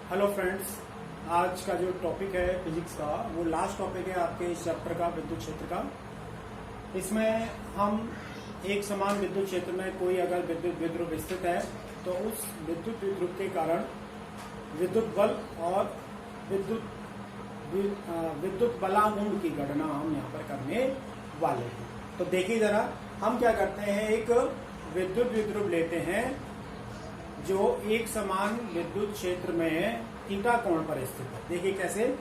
Hello friends, आज का जो टॉपिक है फिजिक्स का वो लास्ट टॉपिक है आपके इस चैप्टर का विद्युत क्षेत्र का। इसमें हम एक समान विद्युत क्षेत्र में कोई अगर विद्युत विध्रुव स्थित है तो उस विद्युत विध्रुव के कारण विद्युत बल और विद्युत बलागुण की गणना हम यहाँ पर करने वाले हैं। तो देखिए जरा, हम क्या करते हैं, एक विद्युत विध्रुव लेते हैं जो एक समान विद्युत क्षेत्र में थीटा कोण पर स्थित है। देखिए कैसे,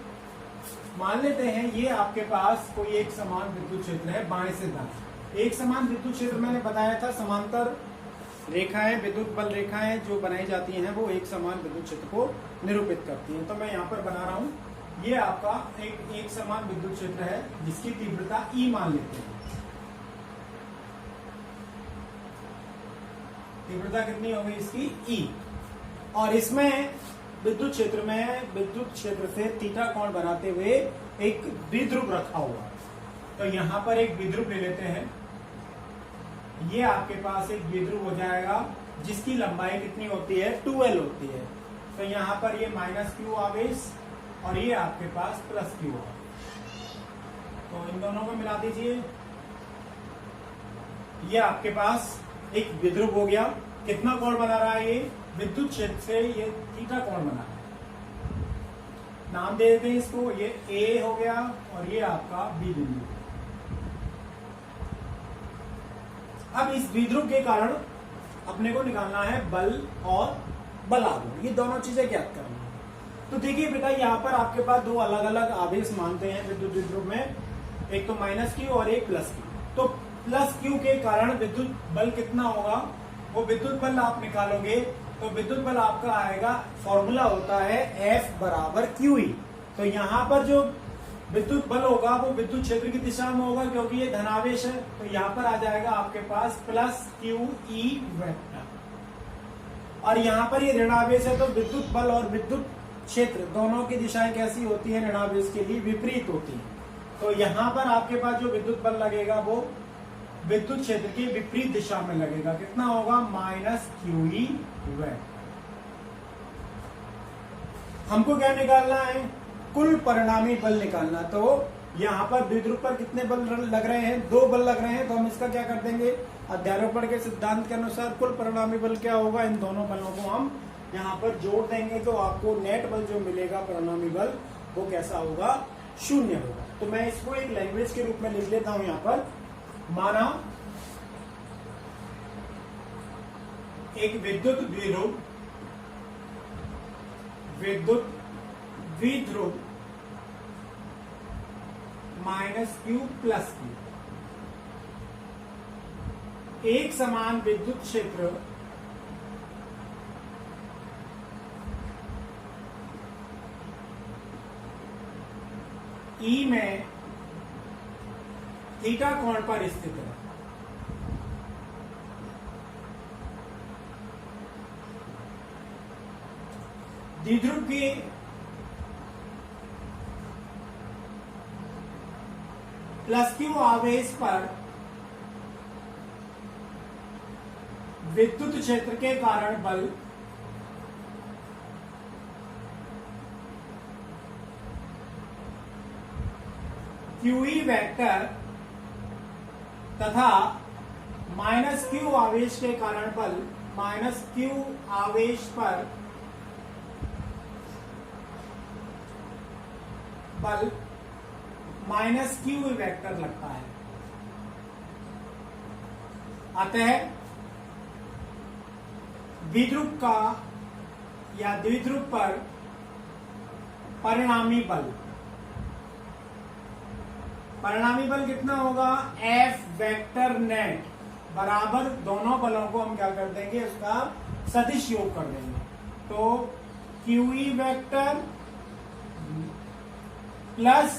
मान लेते हैं ये आपके पास कोई एक समान विद्युत क्षेत्र है बाएं से दाएं। एक समान विद्युत क्षेत्र मैंने बताया था, समांतर रेखाएं, विद्युत बल रेखाएं जो बनाई जाती हैं वो एक समान विद्युत क्षेत्र को निरूपित करती हैं। तो मैं यहाँ पर बना रहा हूँ, ये आपका एक समान विद्युत क्षेत्र है जिसकी तीव्रता E मान लेते हैं। तीव्रता कितनी होगी इसकी? E। और इसमें विद्युत क्षेत्र में विद्युत क्षेत्र से थीटा कोण बनाते हुए एक द्विध्रुव रखा हुआ है। तो यहां पर एक द्विध्रुव ले लेते हैं। ये आपके पास एक द्विध्रुव हो जाएगा जिसकी लंबाई कितनी होती है? 2L होती है। तो यहां पर ये -Q आवेश और ये आपके पास +Q आवेश। तो इन दोनों को मिला दीजिए। ये आपके पास एक विध्रुव हो गया। कितना कोण बना रहा है? ये विद्युत क्षेत्र से ये थीटा कोण बना है। नाम दे देते हैं इसको, ये A हो गया और ये आपका B बिंदु। अब इस द्विध्रुव के कारण अपने को निकालना है बल और बलागुण, ये दोनों चीजें ज्ञात करनी है। तो देखिए बेटा, यहाँ पर आपके पास दो अलग अलग आवेश मानते हैं विद्युत विध्रुव में, एक तो -Q और एक +Q। तो +Q के कारण विद्युत बल कितना होगा? वो विद्युत बल आप निकालोगे तो विद्युत बल आपका आएगा, फॉर्मूला होता है F = QE। तो यहाँ पर जो विद्युत बल होगा वो विद्युत क्षेत्र की दिशा में होगा क्योंकि ये धनावेश है। तो यहाँ पर आ जाएगा आपके पास +QE वेक्टर। और यहाँ पर ये ऋणावेश है तो विद्युत बल और विद्युत क्षेत्र दोनों की दिशाएं कैसी होती है? ऋणावेश के लिए विपरीत होती है। तो यहाँ पर आपके पास जो विद्युत बल लगेगा वो विद्युत क्षेत्र की विपरीत दिशा में लगेगा। कितना होगा? -QE vector. हमको क्या निकालना है? कुल परिणामी बल निकालना। तो यहाँ पर द्विध्रुव पर कितने बल लग रहे हैं? 2 बल लग रहे हैं। तो हम इसका क्या कर देंगे? अध्यारोपण के सिद्धांत के अनुसार कुल परिणामी बल क्या होगा? इन दोनों बलों को हम यहाँ पर जोड़ देंगे तो आपको नेट बल जो मिलेगा परिणामी बल वो कैसा होगा? 0 होगा। तो मैं इसको एक लैंग्वेज के रूप में लिख लेता हूं। यहाँ पर माना एक विद्युत द्विध्रुव -Q +Q एक समान विद्युत क्षेत्र E में थीटा कोण पर स्थित है। द्विध्रुव की +Q आवेश पर विद्युत क्षेत्र के कारण बल QE वेक्टर तथा -Q आवेश के कारण बल -Q आवेश पर बल -QE वेक्टर लगता है। अतः द्विध्रुव का या द्विध्रुव पर परिणामी बल कितना होगा? F वेक्टर नेट बराबर दोनों बलों को हम क्या कर देंगे? उसका सदिश योग कर देंगे। तो QE vector plus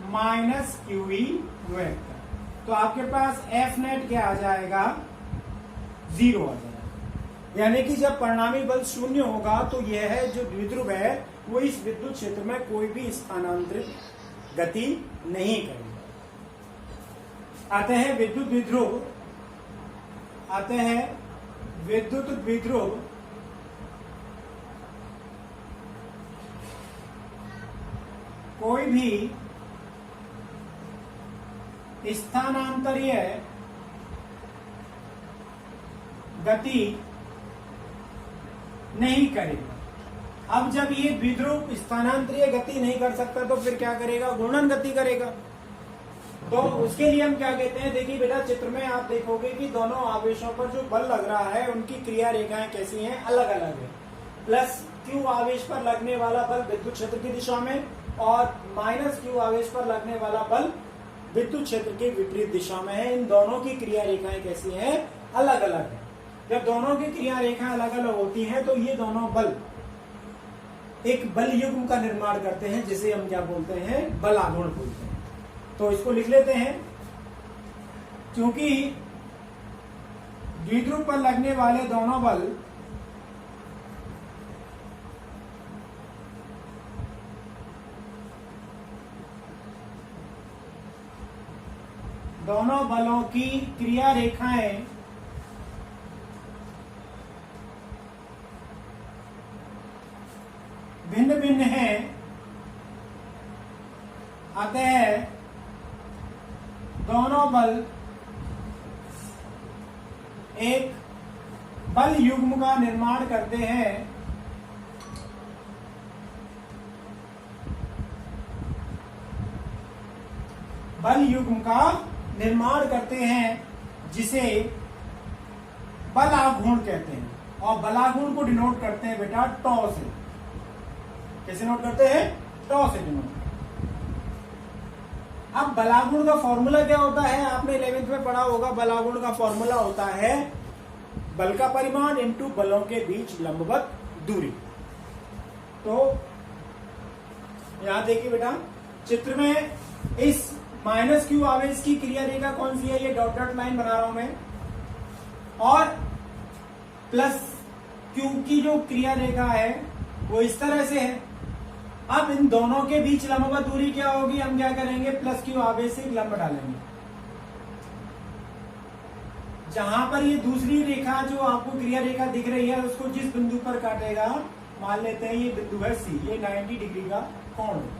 -QE vector. तो आपके पास F नेट क्या आ जाएगा? 0 आ जाएगा। यानी कि जब परिणामी बल 0 होगा तो यह है जो द्विध्रुव है वो इस विद्युत क्षेत्र में कोई भी स्थानांतरित गति नहीं करेगा। अतः विद्युत द्विध्रुव कोई भी स्थानांतरीय गति नहीं करेगा। अब जब ये द्विध्रुव स्थानांतरीय गति नहीं कर सकता तो फिर क्या करेगा, घूर्णन गति करेगा। तो उसके लिए हम क्या कहते हैं, देखिए बेटा चित्र में आप देखोगे कि दोनों आवेशों पर जो बल लग रहा है उनकी क्रिया रेखाएं कैसी हैं, अलग अलग है। प्लस क्यू आवेश पर लगने वाला बल विद्युत क्षेत्र की दिशा में और माइनस क्यू आवेश पर लगने वाला बल विद्युत क्षेत्र के विपरीत दिशा में है। इन दोनों की क्रिया रेखाएं कैसी हैं, अलग अलग है। जब दोनों की क्रिया रेखाएं अलग अलग होती हैं तो ये दोनों बल एक बल युग्म का निर्माण करते हैं, जिसे हम क्या बोलते हैं, बलाघूर्ण बोलते हैं। तो इसको लिख लेते हैं। क्योंकि द्विध्रुव पर लगने वाले दोनों बल दोनों बलों की क्रिया रेखाएं भिन्न भिन्न हैं, अतः दोनों बल एक बल युग्म का निर्माण करते हैं। बल युग्म का निर्माण करते हैं जिसे बलाघूर्ण कहते हैं। और बलाघूर्ण को डिनोट करते हैं बेटा टॉ से। कैसे नोट करते हैं, टॉ से डिनोट। अब बलाघूर्ण का फॉर्मूला क्या होता है, आपने 11th में पढ़ा होगा। बलाघूर्ण का फॉर्मूला होता है बल का परिमाण इंटू बलों के बीच लंबवत दूरी। तो यहां देखिए बेटा चित्र में इस माइनस क्यू आवेश की क्रिया रेखा कौन सी है, ये डॉट डॉट लाइन बना रहा हूं मैं, और प्लस क्यू की जो क्रिया रेखा है वो इस तरह से है। अब इन दोनों के बीच लंबवत दूरी क्या होगी, हम क्या करेंगे, प्लस क्यू आवेश से लंब डालेंगे। जहां पर ये दूसरी रेखा जो आपको क्रिया रेखा दिख रही है उसको जिस बिंदु पर काटेगा, मान लेते हैं ये बिंदु है सी, ये 90 डिग्री का कोण है।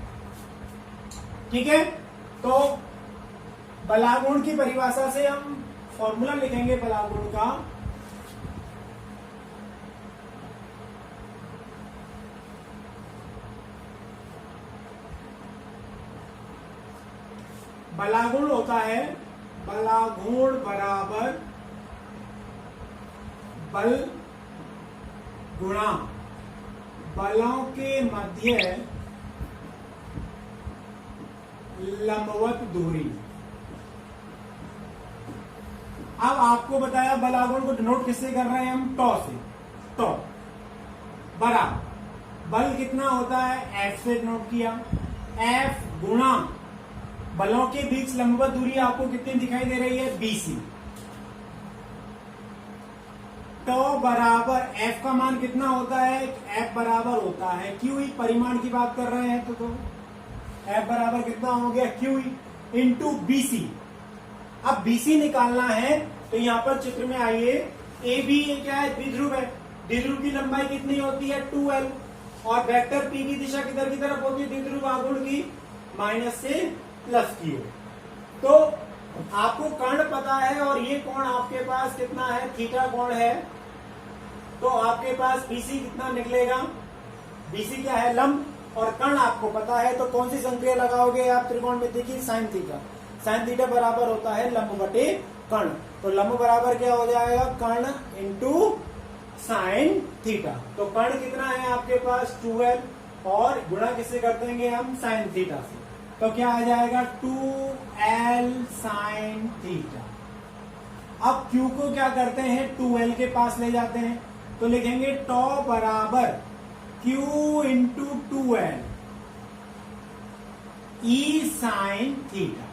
ठीक है, तो बलाघूर्ण की परिभाषा से हम फॉर्मूला लिखेंगे बलाघूर्ण का। बलाघूर्ण होता है बलाघूर्ण बराबर बल गुणा बलों के मध्य लंबवत दूरी। अब आपको बताया बलाघूर्ण को डिनोट किससे कर रहे हैं हम, टॉ से। टॉ बराबर बल कितना होता है, एफ से डिनोट किया। एफ गुणा बलों के बीच लंबवत दूरी आपको कितनी दिखाई दे रही है, बीसी। टॉ बराबर एफ का मान कितना होता है, एफ बराबर होता है क्यू ई, परिमाण की बात कर रहे हैं तो एफ बराबर कितना हो गया, क्यू ई इंटू बीसी। अब बीसी निकालना है तो यहां पर चित्र में आइए, ए बी ये क्या है, द्विध्रुव है। द्विध्रुव की लंबाई कितनी होती है, 2l, और वेक्टर पी की दिशा किधर की तरफ होती है, द्विध्रुव आघूर्ण की, माइनस से प्लस की हो। तो आपको कर्ण पता है और ये कोण आपके पास कितना है, थीटा कोण है। तो आपके पास बीसी कितना निकलेगा, बीसी क्या है, लंब, और कर्ण आपको पता है। तो कौन सी संक्रिया लगाओगे आप त्रिकोणमिति की, साइन थीटा। साइन थीटा बराबर होता है लंब बटे कर्ण। तो लंब बराबर क्या हो जाएगा, कर्ण इंटू साइन थीटा। तो कर्ण कितना है आपके पास, 2l, और गुणा किससे कर देंगे हम, साइन थीटा से। तो क्या आ जाएगा, 2l साइन थीटा। अब Q को क्या करते हैं, 2l के पास ले जाते हैं, तो लिखेंगे टॉ बराबर Q इंटू 2l ई साइन थीटा।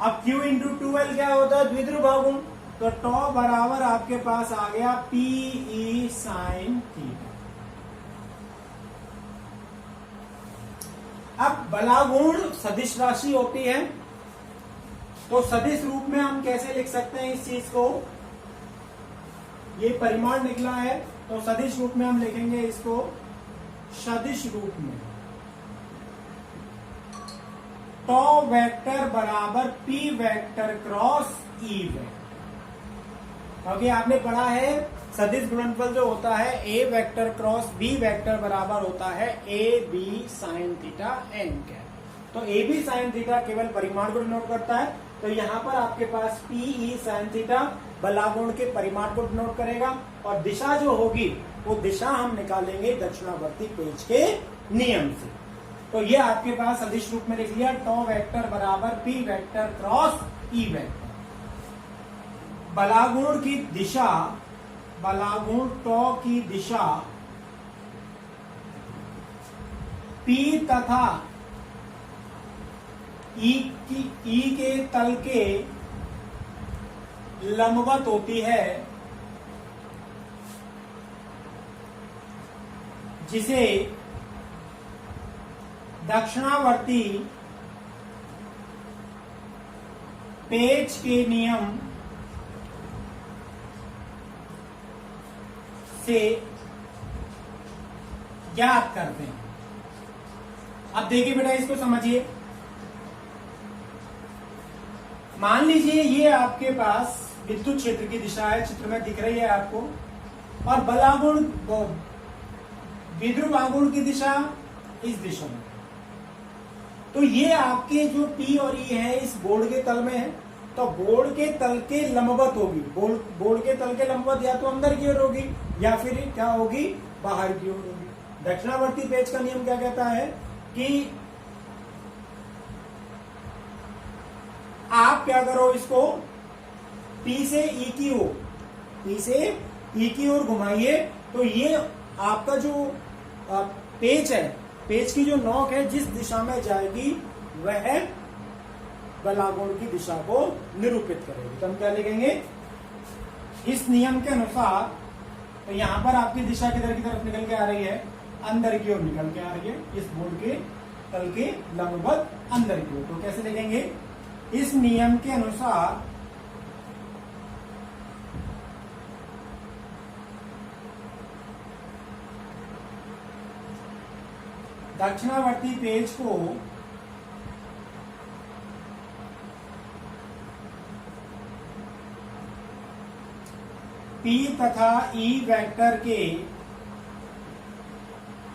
अब Q इंटू 2l क्या होता है, द्विध्रुव आघूर्ण। तो टॉ बराबर आपके पास आ गया P ई साइन थीटा। अब बलाघूर्ण सदिश राशि होती है, तो सदिश रूप में हम कैसे लिख सकते हैं इस चीज को, ये परिमाण निकला है तो सदिश रूप में हम लिखेंगे इसको सदिश रूप में। टॉ वेक्टर बराबर P vector cross E vector. क्योंकि आपने पढ़ा है सदिश गुणनफल जो होता है A vector cross B vector बराबर होता है A B sine theta N cap. तो ए बी साइन थीटा केवल परिमाण को डिनोट करता है, तो यहां पर आपके पास पी ई साइन थीटा बलागुण के परिमाण को डिनोट करेगा, और दिशा जो होगी वो दिशा हम निकालेंगे दक्षिणावर्ती पेज के नियम से। तो ये आपके पास सदिश रूप में लिख लिया, टॉ वेक्टर बराबर P vector cross E vector. बलागुण की दिशा, बलागुण टॉ की दिशा P तथा E के तल के लंबवत होती है, जिसे दक्षिणावर्ती पेच के नियम से ज्ञात करते हैं। अब देखिए बेटा, इसको समझिए। मान लीजिए ये आपके पास विद्युत क्षेत्र की दिशा है, चित्र में दिख रही है आपको, और बलागुण विध्रुव आघूर्ण की दिशा इस दिशा में। तो ये आपके जो P और E है इस बोर्ड के तल में है, तो बोर्ड के तल के लंबवत होगी। बोर्ड के तल के लंबवत या तो अंदर की ओर होगी या फिर क्या होगी, बाहर की ओर होगी। दक्षिणावर्ती पेच का नियम क्या कहता है कि आप क्या करो, इसको P से E की ओर, P से E की ओर घुमाइए, तो ये आपका जो पेच है, पेच की जो नोक है जिस दिशा में जाएगी वह बलागुण की दिशा को निरूपित करेगी। तो हम क्या लिखेंगे, इस नियम के अनुसार, तो यहां पर आपकी दिशा किधर की तरफ निकल के आ रही है, अंदर की ओर निकल के आ रही है, इस बोर्ड के तल के लंबवत अंदर की ओर। तो कैसे लिखेंगे, इस नियम के अनुसार दक्षिणावर्ती पेज को P तथा E वेक्टर के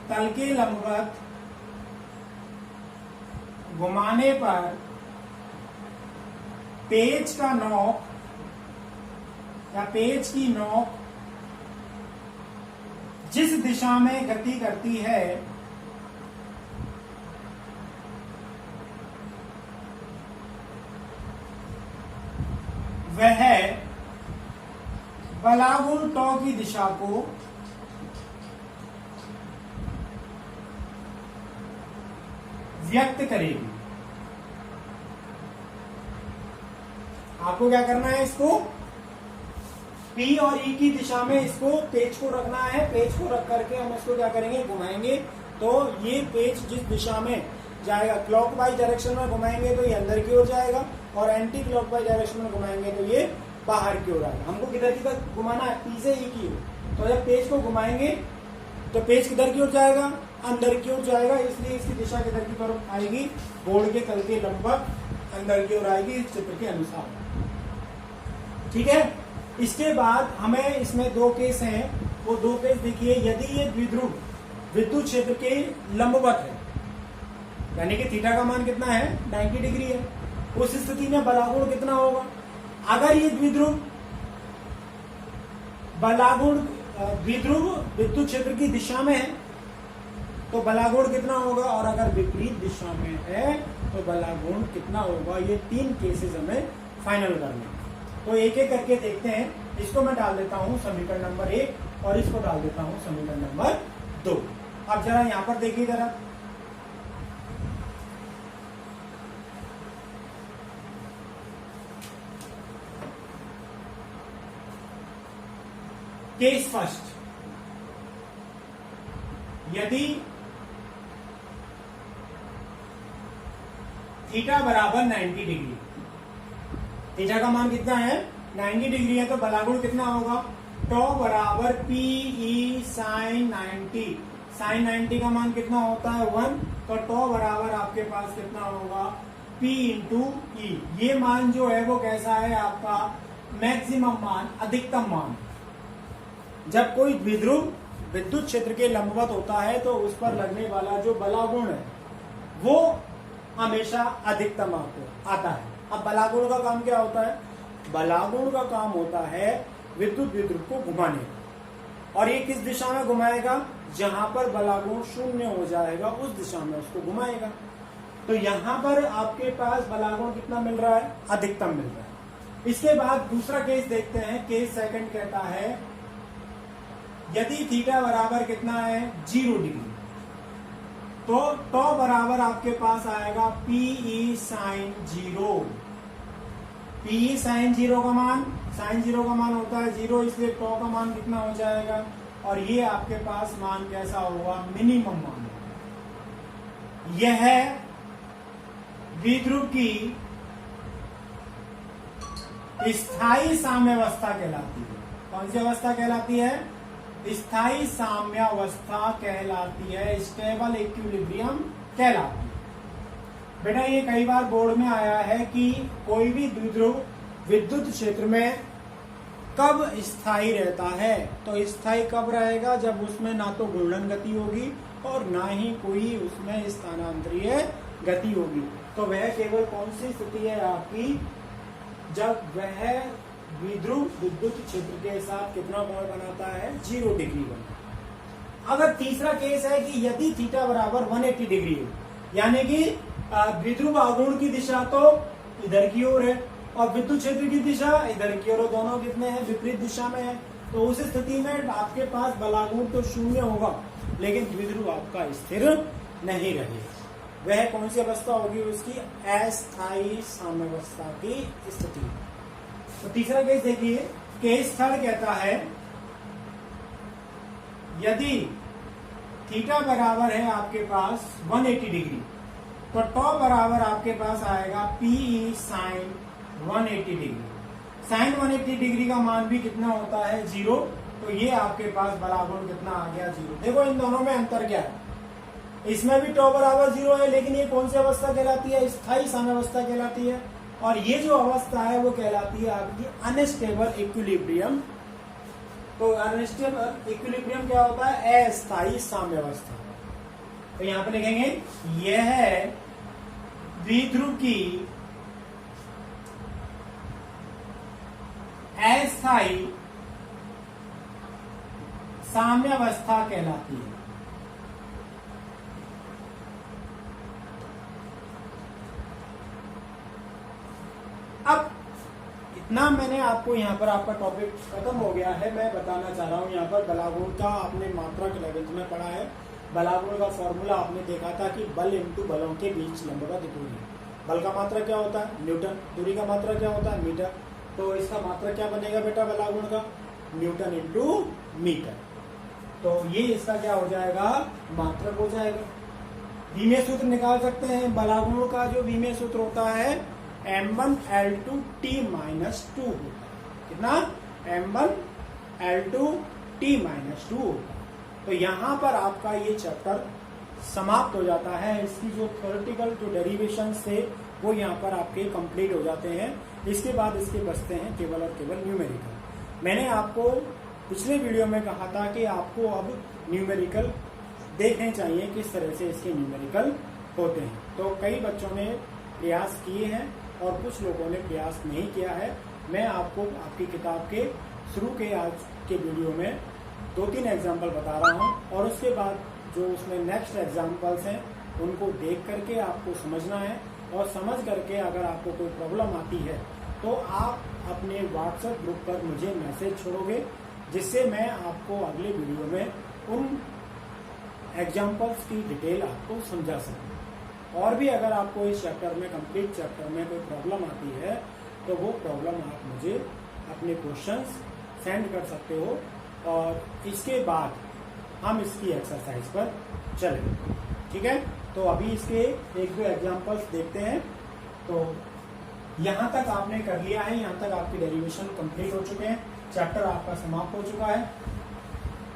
तल के लंबवत घुमाने पर पेज का नोक या पेज की नोक जिस दिशा में गति करती है वह बलागुण टॉ की दिशा को व्यक्त करेगी। आपको क्या करना है, इसको P और E की दिशा में इसको पेज को रखना है। पेज को रख करके हम इसको क्या करेंगे, घुमाएंगे। तो ये पेज जिस दिशा में जाएगा, क्लॉकवाइज डायरेक्शन में घुमाएंगे तो ये अंदर की ओर जाएगा, और एंटी क्लॉकवाइज डायरेक्शन में घुमाएंगे तो ये बाहर की ओर आएगा। हमको किधर की तरफ घुमाना है, P से E की ओर। तो जब पेज को घुमाएंगे तो पेज किधर की ओर जाएगा, अंदर की ओर जाएगा, इसलिए इसकी दिशा किधर की तरफ आएगी, बोर्ड के तल के लंबवत अंदर की ओर आएगी, इस चित्र के अनुसार। ठीक है। इसके बाद हमें इसमें दो केस हैं, वो दो केस देखिए। यदि ये द्विध्रुव विद्युत क्षेत्र के लंबवत है, यानी कि थीटा का मान कितना है, 90 डिग्री है, उस स्थिति में बलागुण कितना होगा। अगर ये द्विध्रुव विद्युत क्षेत्र की दिशा में है तो बलागुण कितना होगा, और अगर विपरीत दिशा में है तो बलागुण कितना होगा। ये तीन केसेस हमें फाइनल करने। तो एक एक करके देखते हैं। इसको मैं डाल देता हूं समीकरण नंबर 1 और इसको डाल देता हूं समीकरण नंबर 2। अब जरा यहां पर देखिए, जरा केस फर्स्ट, यदि थीटा बराबर 90 डिग्री, थीटा का मान कितना है, 90 डिग्री है, तो बलागुण कितना होगा, टॉ बराबर पी ई साइन 90। साइन 90 का मान कितना होता है, 1, तो टॉ बराबर आपके पास कितना होगा, P इंटू ई। ये मान जो है वो कैसा है आपका मैक्सिमम मान, अधिकतम मान। जब कोई द्विध्रुव विद्युत क्षेत्र के लंबवत होता है तो उस पर लगने वाला जो बलागुण है वो हमेशा अधिकतम आपको आता है। अब बलागुण का काम क्या होता है? बलागुण का काम होता है विद्युत द्विध्रुव को घुमाने का। और ये किस दिशा में घुमाएगा? जहां पर बलागुण शून्य हो जाएगा उस दिशा में उसको घुमाएगा। तो यहां पर आपके पास बलागुण कितना मिल रहा है? अधिकतम मिल रहा है। इसके बाद दूसरा केस देखते हैं। केस सेकंड कहता है यदि थीटा बराबर कितना है? 0 डिग्री, तो टॉ बराबर आपके पास आएगा पीई साइन 0। पीई साइन 0 का मान, साइन 0 का मान होता है 0, इसलिए टॉ का मान कितना हो जाएगा? और ये आपके पास मान कैसा होगा? मिनिमम मान। यह द्विध्रुव की स्थायी साम्यावस्था कहलाती है। कौन सी अवस्था कहलाती है? स्थायी साम्यावस्था कहलाती है, स्टेबल इक्विलिब्रियम कहलाती है। बेटा ये कई बार बोर्ड में आया है कि कोई भी द्विध्रुव विद्युत क्षेत्र में कब स्थायी रहता है? तो स्थायी कब रहेगा? जब उसमें ना तो घूर्णन गति होगी और ना ही कोई उसमें स्थानांतरीय गति होगी। तो वह केवल कौन सी स्थिति है आपकी? जब वह द्विध्रुव विद्युत क्षेत्र के साथ कितना कोण बनाता है? 0 डिग्री बनाता। अगर तीसरा केस है कि यदि थीटा बराबर 180 डिग्री है, यानी कि द्विध्रुव आघूर्ण की दिशा तो इधर की ओर है और विद्युत क्षेत्र की दिशा इधर की ओर, दोनों कितने हैं? विपरीत दिशा में है। तो उस स्थिति में आपके पास बलागुण तो शून्य होगा लेकिन द्विध्रुव आपका स्थिर नहीं रहेगा। वह कौन सी अवस्था होगी? उसकी अस्थायी साम्यावस्था की स्थिति। तो तीसरा केस देखिए। केस थर्ड कहता है यदि थीटा बराबर है आपके पास 180 डिग्री, तो टॉ बराबर आपके पास आएगा PE sine 180 degree. Sine 180 degree का मान भी कितना होता है? 0। तो ये आपके पास बलागुण कितना आ गया? 0। देखो इन दोनों में अंतर क्या है? इसमें भी टॉ बराबर 0 है, लेकिन ये कौन सी अवस्था कहलाती है? स्थायी साम्यावस्था कहलाती है। और ये जो अवस्था है वो कहलाती है आपकी अनस्टेबल इक्विलिब्रियम। तो अनस्टेबल इक्विलिब्रियम क्या होता है? अस्थायी साम्यावस्था। तो यहां पे लिखेंगे यह द्विध्रुव की अस्थायी साम्यावस्था कहलाती है। अब इतना मैंने आपको यहाँ पर आपका टॉपिक खत्म हो गया है। मैं बताना चाह रहा हूँ यहाँ पर बलागुण का आपने मात्रा के 11th में पढ़ा है। बलागुण का फॉर्मूला आपने देखा था कि बल इंटू बलों के बीच लंबवत दूरी। बल का मात्रा क्या होता है? न्यूटन। दूरी का मात्रा क्या होता है? मीटर। तो इसका मात्रा क्या बनेगा बेटा बलागुण का? Newton into metre. तो ये इसका क्या हो जाएगा? मात्रक हो जाएगा। विमीय सूत्र निकाल सकते हैं। बलागुण का जो विमीय सूत्र होता है M1L2T-2 होता है। कितना? M1L2T-2 होता है। तो यहाँ पर आपका ये चैप्टर समाप्त हो जाता है। इसकी जो थ्योरेटिकल जो डेरिवेशन थे वो यहाँ पर आपके कंप्लीट हो जाते हैं। इसके बाद इसके बचते हैं केवल और केवल न्यूमेरिकल। मैंने आपको पिछले वीडियो में कहा था कि आपको अब न्यूमेरिकल देखने चाहिए किस तरह से इसके न्यूमेरिकल होते हैं। तो कई बच्चों ने प्रयास किए हैं और कुछ लोगों ने प्रयास नहीं किया है। मैं आपको आपकी किताब के शुरू के आज के वीडियो में 2-3 एग्जाम्पल बता रहा हूं और उसके बाद जो उसमें नेक्स्ट एग्जाम्पल्स हैं उनको देख करके आपको समझना है। और समझ करके अगर आपको कोई प्रॉब्लम आती है तो आप अपने व्हाट्सएप ग्रुप पर मुझे मैसेज छोड़ोगे, जिससे मैं आपको अगले वीडियो में उन एग्जाम्पल्स की डिटेल आपको समझा सकूं। और भी अगर आपको इस चैप्टर में कंप्लीट चैप्टर में कोई प्रॉब्लम आती है तो वो प्रॉब्लम आप मुझे अपने क्वेश्चंस सेंड कर सकते हो और इसके बाद हम इसकी एक्सरसाइज पर चलेंगे। ठीक है, तो अभी इसके 1-2 एग्जाम्पल्स देखते हैं। तो यहाँ तक आपने कर लिया है, यहाँ तक आपके डेरिवेशन कंप्लीट हो चुके हैं, चैप्टर आपका समाप्त हो चुका है।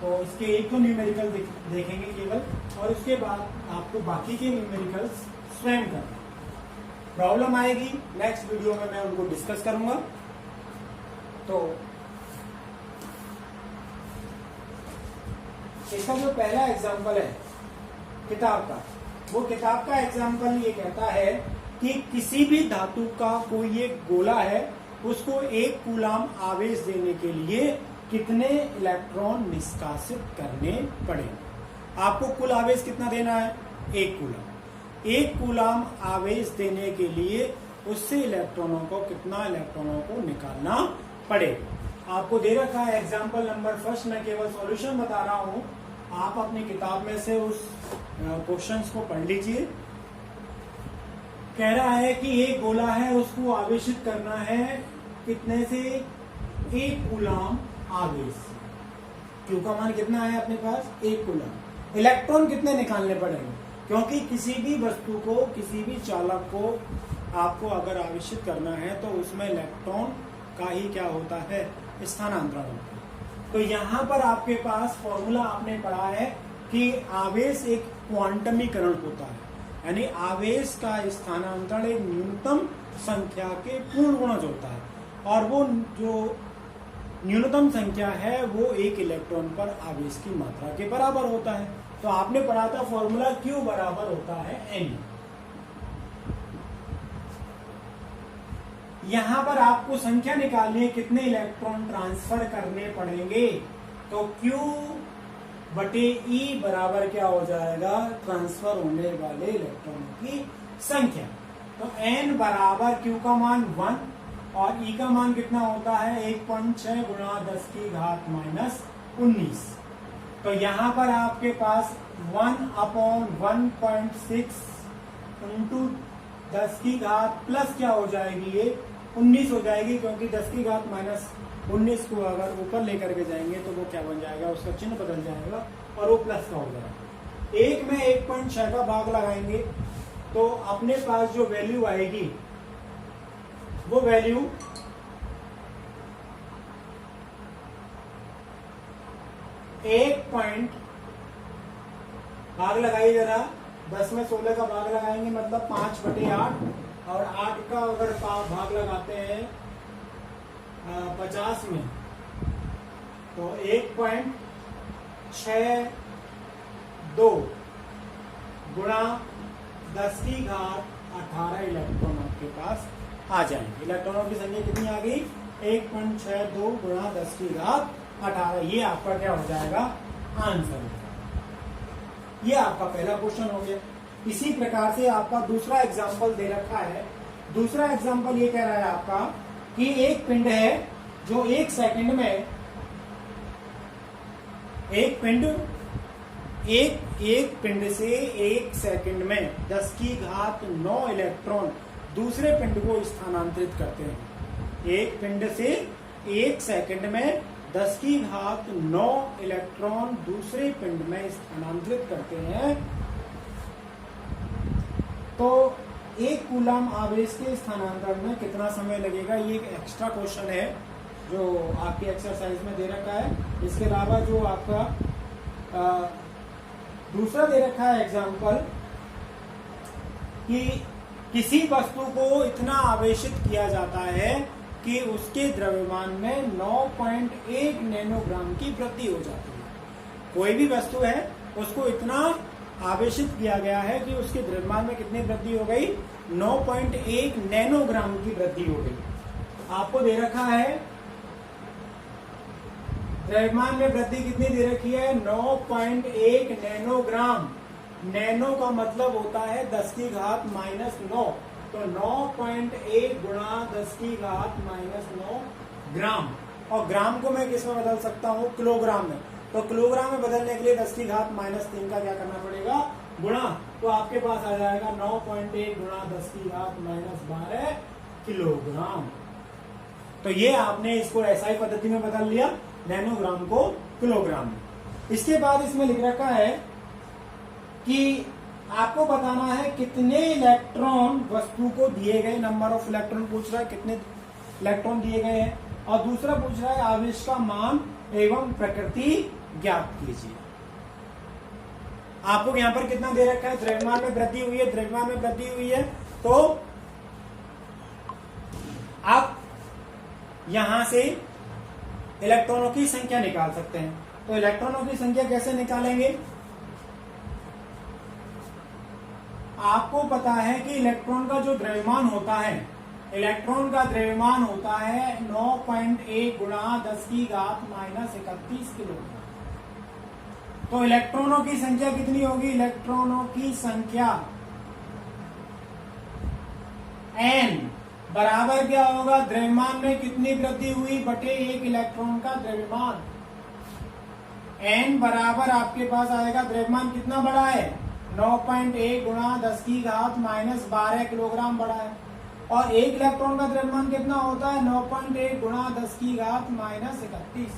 तो इसके 1-2 न्यूमेरिकल देखेंगे केवल और उसके बाद आपको बाकी के न्यूमेरिकल्स स्वयं करना। प्रॉब्लम आएगी नेक्स्ट वीडियो में मैं उनको डिस्कस करूंगा। तो इसका जो पहला एग्जाम्पल है किताब का, वो किताब का एग्जाम्पल ये कहता है कि किसी भी धातु का कोई एक गोला है, उसको 1 कूलाम आवेश देने के लिए कितने इलेक्ट्रॉन निष्कासित करने पड़ेंगे। आपको कुल आवेश कितना देना है? 1 कूलाम। 1 कूलाम आवेश देने के लिए उससे इलेक्ट्रॉनों को निकालना पड़ेगा। आपको दे रखा है एग्जाम्पल नंबर फर्स्ट, मैं केवल सॉल्यूशन बता रहा हूं, आप अपनी किताब में से उस क्वेश्चंस को पढ़ लीजिए। कह रहा है कि एक गोला है, उसको आवेशित करना है कितने से? 1 कूलाम आवेश। क्यू का मान कितना है अपने पास? 1 कूलाम। इलेक्ट्रॉन कितने निकालने पड़ेंगे? क्योंकि किसी भी वस्तु को, किसी भी चालक को आपको अगर आवेशित करना है तो उसमें इलेक्ट्रॉन का ही क्या होता है? स्थानांतरण होता है। तो यहाँ पर आपके पास फॉर्मूला आपने पढ़ा है कि आवेश एक क्वांटमीकरण होता है, यानी आवेश का स्थानांतरण एक न्यूनतम संख्या के पूर्ण गुणज होता है, और वो जो न्यूनतम संख्या है वो 1 इलेक्ट्रॉन पर आवेश की मात्रा के बराबर होता है। तो आपने पढ़ा था फॉर्मूला Q बराबर होता है N। यहां पर आपको संख्या निकालनी है कितने इलेक्ट्रॉन ट्रांसफर करने पड़ेंगे। तो Q बटे E बराबर क्या हो जाएगा? ट्रांसफर होने वाले इलेक्ट्रॉनों की संख्या। तो N बराबर Q का मान 1 और E का मान कितना होता है? 1.6 गुणा 10 की घात माइनस 19। तो यहां पर आपके पास 1/1.6 इंटू 10 की घात प्लस क्या हो जाएगी? ये 19 हो जाएगी, क्योंकि 10 की घात माइनस 19 को अगर ऊपर लेकर के जाएंगे तो वो क्या बन जाएगा? उसका चिन्ह बदल जाएगा और वो प्लस का हो जाएगा। 1 में 1.6 का भाग लगाएंगे तो अपने पास जो वैल्यू आएगी वो वैल्यू भाग लगाइए जरा, 10 में 16 का भाग लगाएंगे मतलब 5/8, और 8 का अगर भाग लगाते हैं 50 में तो 1.62 गुणा 10 की घात 18 इलेक्ट्रॉन आपके पास आ जाएंगे। इलेक्ट्रॉनों की संख्या कितनी आ गई? 1.62 गुणा 10 की घात 18। ये आपका क्या हो जाएगा? आंसर। ये आपका पहला क्वेश्चन हो गया। इसी प्रकार से आपका दूसरा एग्जाम्पल दे रखा है। दूसरा एग्जाम्पल ये कह रहा है आपका कि एक पिंड है जो 1 सेकंड में एक पिंड से 1 सेकंड में 10 की घात 9 इलेक्ट्रॉन दूसरे पिंड को स्थानांतरित करते हैं। एक पिंड से 1 सेकंड में 10 की घात 9 इलेक्ट्रॉन दूसरे पिंड में स्थानांतरित करते हैं। तो 1 कूलाम आवेश के स्थानांतरण में कितना समय लगेगा? ये एक एक्स्ट्रा क्वेश्चन है जो आपकी एक्सरसाइज में दे रखा है। इसके अलावा जो आपका दूसरा दे रखा है एग्जाम्पल कि किसी वस्तु को इतना आवेशित किया जाता है कि उसके द्रव्यमान में 9.1 नैनोग्राम की वृद्धि हो जाती है। कोई भी वस्तु है उसको इतना आवेशित किया गया है कि उसके द्रव्यमान में कितनी वृद्धि हो गई? 9.1 नैनोग्राम की वृद्धि हो गई। आपको दे रखा है द्रव्यमान में वृद्धि कितनी दे रखी है? 9.1 नैनोग्राम। नैनो का मतलब होता है 10 की घात माइनस 9। तो 9.1 गुणा 10 की घात माइनस 9 ग्राम। और ग्राम को मैं किस में बदल सकता हूँ? किलोग्राम में। तो किलोग्राम में बदलने के लिए 10 की घात माइनस 3 का क्या करना पड़ेगा? गुणा। तो आपके पास आ जाएगा 9.1 गुणा 10 की घात माइनस 12 किलोग्राम। तो ये आपने इसको एसआई पद्धति में बदल लिया, नैनोग्राम को किलोग्राम में। इसके बाद इसमें लिख रखा है कि आपको बताना है कितने इलेक्ट्रॉन वस्तु को दिए गए। नंबर ऑफ इलेक्ट्रॉन पूछ रहा है, कितने इलेक्ट्रॉन दिए गए हैं, और दूसरा पूछ रहा है आवेश का मान एवं प्रकृति ज्ञात कीजिए। आपको यहां पर कितना दे रखा है? द्रव्यमान में वृद्धि हुई है, द्रव्यमान में वृद्धि हुई है तो यहां से इलेक्ट्रॉनों की संख्या निकाल सकते हैं। तो इलेक्ट्रॉनों की संख्या कैसे निकालेंगे? आपको पता है कि इलेक्ट्रॉन का जो द्रव्यमान होता है, इलेक्ट्रॉन का द्रव्यमान होता है 9.1 गुणा 10 की घात -31 किलोग्राम। तो इलेक्ट्रॉनों की संख्या कितनी होगी? इलेक्ट्रॉनों की संख्या n बराबर क्या होगा? द्रव्यमान में कितनी वृद्धि हुई बटे एक इलेक्ट्रॉन का द्रव्यमान। n बराबर आपके पास आएगा, द्रव्यमान कितना बढ़ा है? 9.1 गुणा 10 की घात -12 किलोग्राम बढ़ा है। और एक इलेक्ट्रॉन का द्रव्यमान कितना होता है? 9.1 गुणा 10 की घात -31।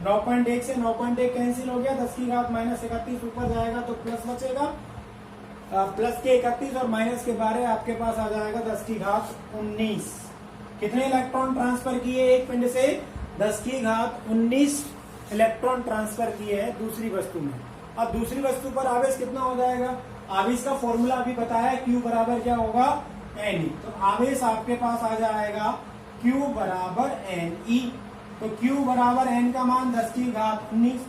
9.1 से 9.1 कैंसिल हो गया, 10 की घात -31 ऊपर जाएगा तो प्लस बचेगा, प्लस के 31 और माइनस के 12 आपके पास आ जाएगा 10 की घात 19। कितने इलेक्ट्रॉन ट्रांसफर किए एक पिंड से? 10 की घात 19 इलेक्ट्रॉन ट्रांसफर किए हैं दूसरी वस्तु में। अब दूसरी वस्तु पर आवेश कितना हो जाएगा? आवेश का फॉर्मूला अभी बताया, Q बराबर क्या होगा? Ne। तो आवेश आपके पास आ जाएगा Q बराबर Ne। तो Q बराबर n का मान 10 की घात 19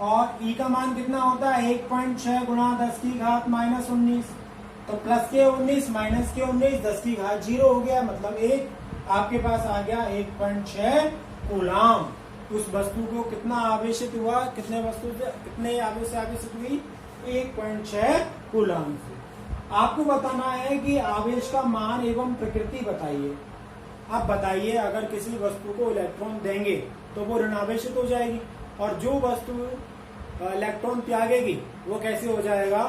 और E का मान कितना होता है? 1.6 गुणा 10 की घात -19। तो प्लस के 19 माइनस के 19 10 की घात 0 हो गया, मतलब एक आपके पास आ गया 1.6 कूलाम। उस वस्तु को कितना आवेशित हुआ? कितने वस्तु से कितने आवेश से आवेशित हुई? 1.6 कूलाम से। आपको बताना है कि आवेश का मान एवं प्रकृति बताइए। आप बताइए, अगर किसी वस्तु को इलेक्ट्रॉन देंगे तो वो ऋणावेशित हो जाएगी, और जो वस्तु इलेक्ट्रॉन त्यागेगी वो कैसे हो जाएगा?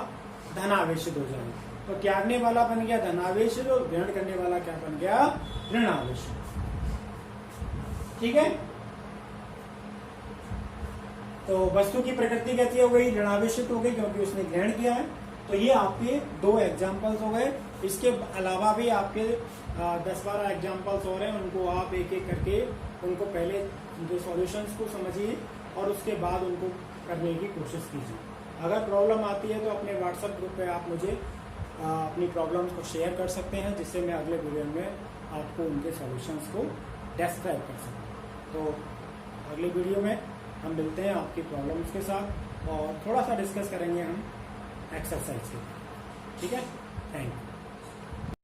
धनावेशित हो जाएगा। तो त्यागने वाला बन गया धनावेशित और ग्रहण करने वाला क्या बन गया? ऋणावेशित। ठीक है। तो वस्तु की प्रकृति कैसी हो गई? ऋणावेशित हो गई, क्योंकि उसने ग्रहण किया है। तो ये आपके 2 एग्जाम्पल्स हो गए। इसके अलावा भी आपके 10-12 एग्जाम्पल्स हो रहे हैं, उनको आप एक एक करके उनको पहले उनके सॉल्यूशंस को समझिए और उसके बाद उनको करने की कोशिश कीजिए। अगर प्रॉब्लम आती है तो अपने व्हाट्सएप ग्रुप पे आप मुझे अपनी प्रॉब्लम्स को शेयर कर सकते हैं, जिससे मैं अगले वीडियो में आपको उनके सॉल्यूशंस को डिस्क्राइब कर सकूँ। तो अगले वीडियो में हम मिलते हैं आपकी प्रॉब्लम्स के साथ और थोड़ा सा डिस्कस करेंगे हम एक्सरसाइज के। ठीक है, थैंक यू।